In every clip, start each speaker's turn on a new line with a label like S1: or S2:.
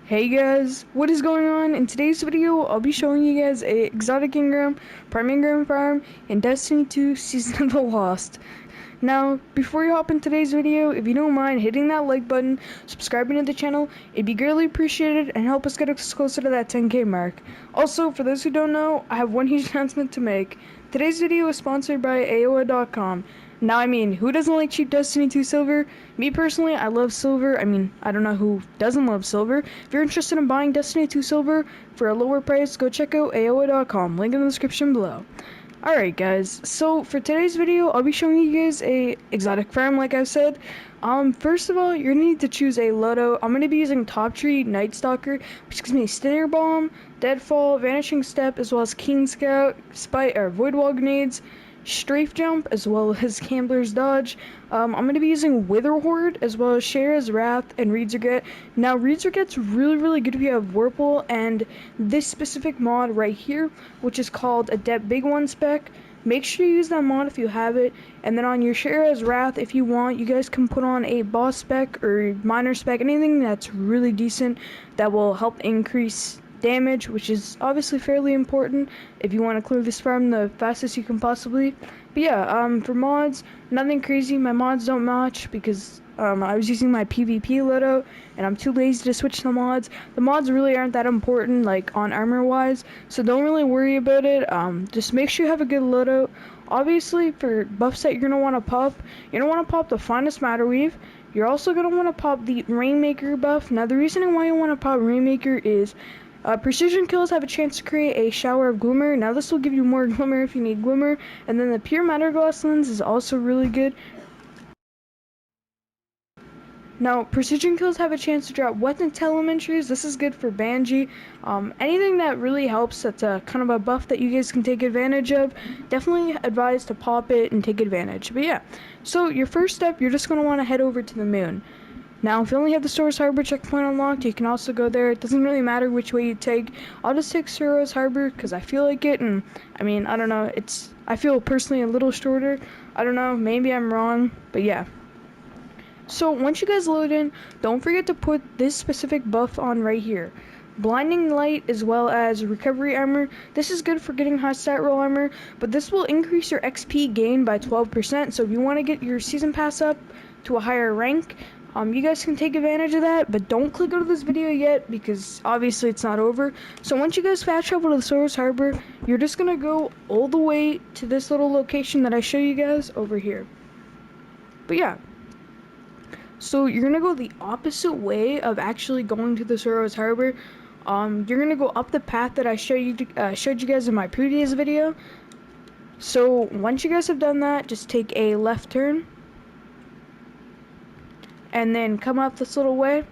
S1: Hey guys, what is going on? In today's video, I'll be showing you guys a exotic Engram, Prime Engram farm in Destiny 2 Season of the Lost. Now, before you hop in today's video, if you don't mind hitting that like button, subscribing to the channel, it'd be greatly appreciated and help us get us closer to that 10k mark. Also, for those who don't know, I have one huge announcement to make. Today's video is sponsored by AOA.com. Now, who doesn't like cheap Destiny 2 silver? Me personally, I love silver. I don't know who doesn't love silver. If you're interested in buying Destiny 2 silver for a lower price, go check out AOA.com. Link in the description below. Alright guys, so for today's video, I'll be showing you guys a exotic farm like I said. First of all, you're going to need to choose a Loto. I'm going to be using Top Tree, Night Stalker, which gives me Stinner Bomb, Deadfall, Vanishing Step, as well as Keen Scout, Void Wall Grenades, Strafe Jump, as well as Gambler's Dodge. I'm going to be using Wither Horde, as well as Shara's Wrath and Reed's Regret. Now, Reed's Regret's really good if you have Whirlpool, and this specific mod right here, which is called Adept Big One spec. Make sure you use that mod if you have it, and then on your Shara's Wrath, if you want, you guys can put on a boss spec or minor spec, anything that's really decent that will help increase damage, which is obviously fairly important if you want to clear this farm the fastest you can possibly. But yeah, for mods, nothing crazy. My mods don't match because I was using my PvP Loto, and I'm too lazy to switch the mods. The mods really aren't that important, like on armor wise, so don't really worry about it. Just make sure you have a good Loto. Obviously, for buffs that you're gonna want to pop, you're gonna want to pop the Finest Matter Weave. You're also gonna want to pop the Rainmaker buff. Now, the reason why you want to pop Rainmaker is precision kills have a chance to create a shower of glimmer. Now this will give you more glimmer if you need glimmer. And then the pure matter glass lens is also really good. Now, precision kills have a chance to drop weapon elementaries. This is good for Banji. Anything that really helps, that's a kind of a buff that you guys can take advantage of. Definitely advise to pop it and take advantage. But yeah, so your first step, you're just going to want to head over to the moon. Now, if you only have the Soros Harbor checkpoint unlocked, you can also go there. It doesn't really matter which way you take. I'll just take Soros Harbor because I feel like it, and I don't know, I feel personally a little shorter. I don't know, maybe I'm wrong, but yeah. So once you guys load in, don't forget to put this specific buff on right here. Blinding Light as well as Recovery Armor. This is good for getting high stat roll armor, but this will increase your XP gain by 12%. So if you want to get your season pass up to a higher rank, you guys can take advantage of that, but don't click out of this video yet because obviously it's not over. So once you guys fast travel to the Soros Harbor, you're just gonna go all the way to this little location that I show you guys over here. But yeah, so you're gonna go the opposite way of actually going to the Soros Harbor. You're gonna go up the path that I showed you guys in my previous video. So once you guys have done that, just take a left turn and then come up this little way.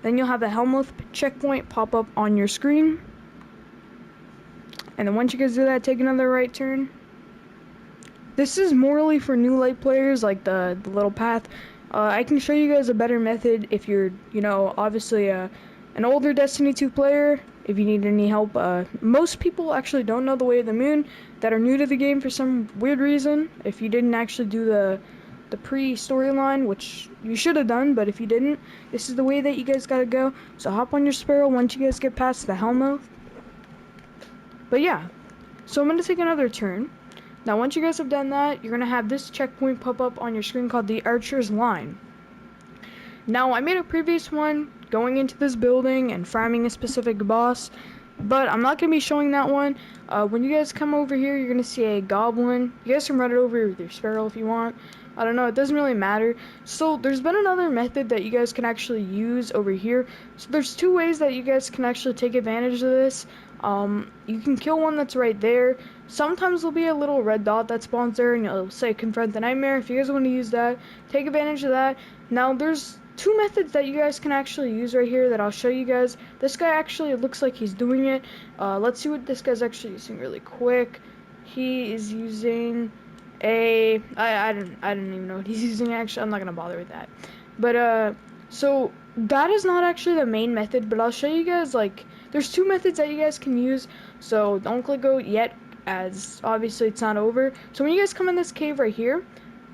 S1: Then you'll have the Helmuth checkpoint pop up on your screen. And then once you guys do that, take another right turn. This is morally for new light players, like the little path. I can show you guys a better method if you're, obviously an older Destiny 2 player, if you need any help. Most people actually don't know the way of the moon that are new to the game for some weird reason. If you didn't actually do the pre-storyline, which you should have done, but if you didn't, this is the way that you guys gotta go. So hop on your Sparrow once you guys get past the Helmuth. But yeah, so I'm gonna take another turn. Now once you guys have done that, you're gonna have this checkpoint pop up on your screen called the Archer's Line. Now I made a previous one going into this building and farming a specific boss, but I'm not going to be showing that one. When you guys come over here, you're going to see a goblin. You guys can run it over with your Sparrow if you want. I don't know, it doesn't really matter. So there's been another method that you guys can actually use over here. So there's two ways that you guys can actually take advantage of this. You can kill one that's right there. Sometimes there'll be a little red dot that spawns there and it'll say confront the nightmare. If you guys want to use that, take advantage of that. Now there's two methods that you guys can actually use right here that I'll show you guys. This guy actually, it looks like he's doing it. Let's see what this guy's actually using really quick. He is using I don't even know what he's using actually. I'm not gonna bother with that. But so that is not actually the main method, but I'll show you guys, like, there's two methods that you guys can use, so don't click out yet as obviously it's not over. So when you guys come in this cave right here,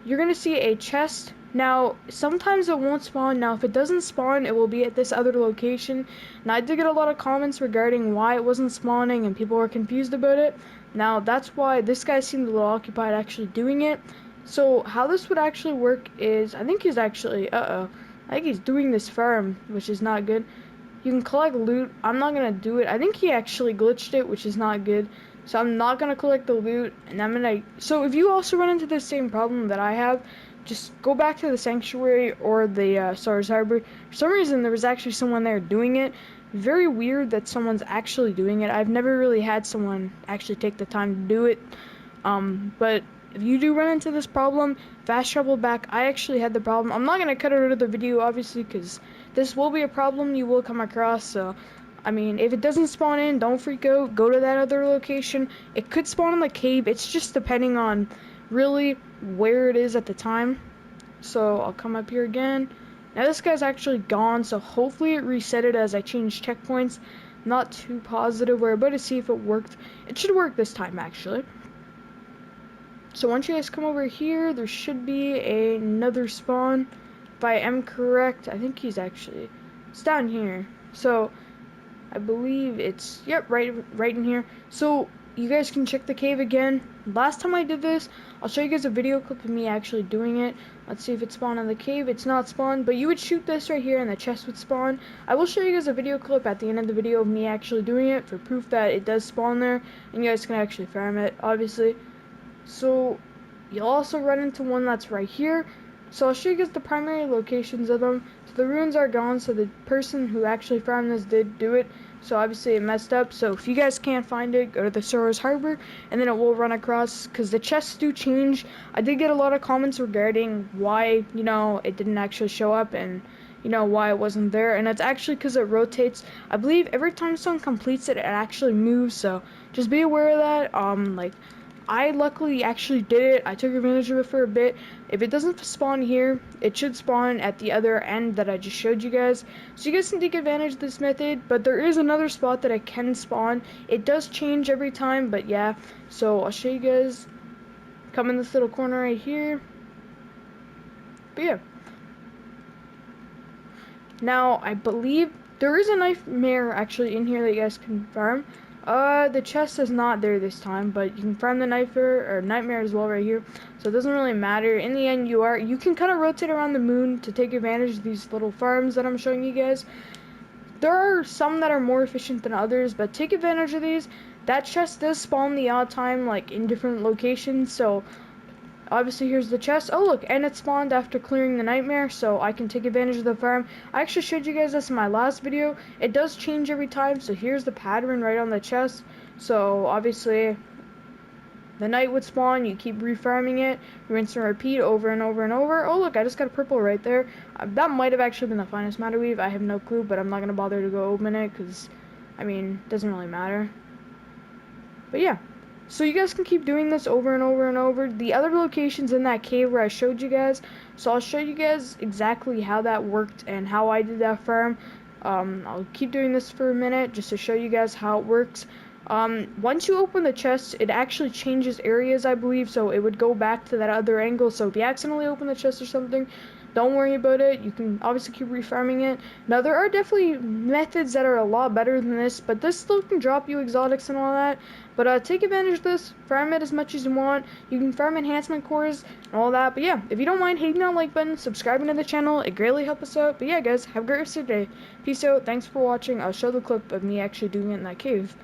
S1: you're gonna see a chest Now, sometimes it won't spawn. Now, if it doesn't spawn, it will be at this other location. Now, I did get a lot of comments regarding why it wasn't spawning, and people were confused about it. Now, that's why this guy seemed a little occupied actually doing it. So, how this would actually work is, I think he's actually, I think he's doing this farm, which is not good. You can collect loot. I'm not gonna do it. I think he actually glitched it, which is not good. So I'm not gonna collect the loot, and I'm gonna. So if you also run into the same problem that I have, just go back to the sanctuary or the Stars Harbor. For some reason, there was actually someone there doing it. Very weird that someone's actually doing it. I've never really had someone actually take the time to do it. But if you do run into this problem, fast travel back. I actually had the problem. I'm not gonna cut it out of the video, obviously, because this will be a problem you will come across. So, I mean, if it doesn't spawn in, don't freak out. Go to that other location. It could spawn in the cave. It's just depending on really where it is at the time. So I'll come up here again. Now this guy's actually gone, so hopefully it reset it as I changed checkpoints. Not too positive. We're about to see if it worked. It should work this time, actually. So once you guys come over here, there should be another spawn. If I am correct, I think it's down here. So I believe it's, yep, right in here. So you guys can check the cave again. Last time I did this, I'll show you guys a video clip of me actually doing it. Let's see if it spawned in the cave. It's not spawned, but you would shoot this right here and the chest would spawn. I will show you guys a video clip at the end of the video of me actually doing it for proof that it does spawn there, and you guys can actually farm it, obviously. So you'll also run into one that's right here. So I'll show you guys the primary locations of them. So the ruins are gone, so the person who actually farmed this did do it. So obviously it messed up. So if you guys can't find it, go to the Soros Harbor, and then it will run across, because the chests do change. I did get a lot of comments regarding why, it didn't actually show up, and why it wasn't there, and it's actually because it rotates. I believe every time someone completes it, it actually moves, so just be aware of that. I luckily actually did it. I took advantage of it for a bit. If it doesn't spawn here, it should spawn at the other end that I just showed you guys. So you guys can take advantage of this method, but there is another spot that I can spawn. It does change every time, but yeah. So I'll show you guys. Come in this little corner right here. But yeah. Now, I believe there is a nightmare actually in here that you guys can farm. The chest is not there this time, but you can farm the nightmare as well right here. So it doesn't really matter. In the end, you can kind of rotate around the moon to take advantage of these little farms that I'm showing you guys. There are some that are more efficient than others, but take advantage of these. That chest does spawn the odd time, like in different locations, so obviously here's the chest. Oh look, and it spawned after clearing the nightmare, so I can take advantage of the farm. I actually showed you guys this in my last video. It does change every time, so here's the pattern right on the chest. So obviously the night would spawn, you keep refarming it, rinse and repeat over and over and over. Oh look, I just got a purple right there. That might have actually been the finest matter weave. I have no clue, but I'm not gonna bother to go open it because, I mean, it doesn't really matter. But yeah. So you guys can keep doing this over and over and over. The other locations in that cave where I showed you guys. So I'll show you guys exactly how that worked and how I did that farm. I'll keep doing this for a minute just to show you guys how it works. Once you open the chest, it actually changes areas, I believe. So it would go back to that other angle. So if you accidentally open the chest or something, don't worry about it. You can obviously keep refarming it. Now, there are definitely methods that are a lot better than this, but this still can drop you exotics and all that. But take advantage of this. Farm it as much as you want. You can farm enhancement cores and all that. But yeah, if you don't mind hitting that like button, subscribing to the channel, it greatly helps us out. But yeah, guys, have a great rest of your day. Peace out. Thanks for watching. I'll show the clip of me actually doing it in that cave.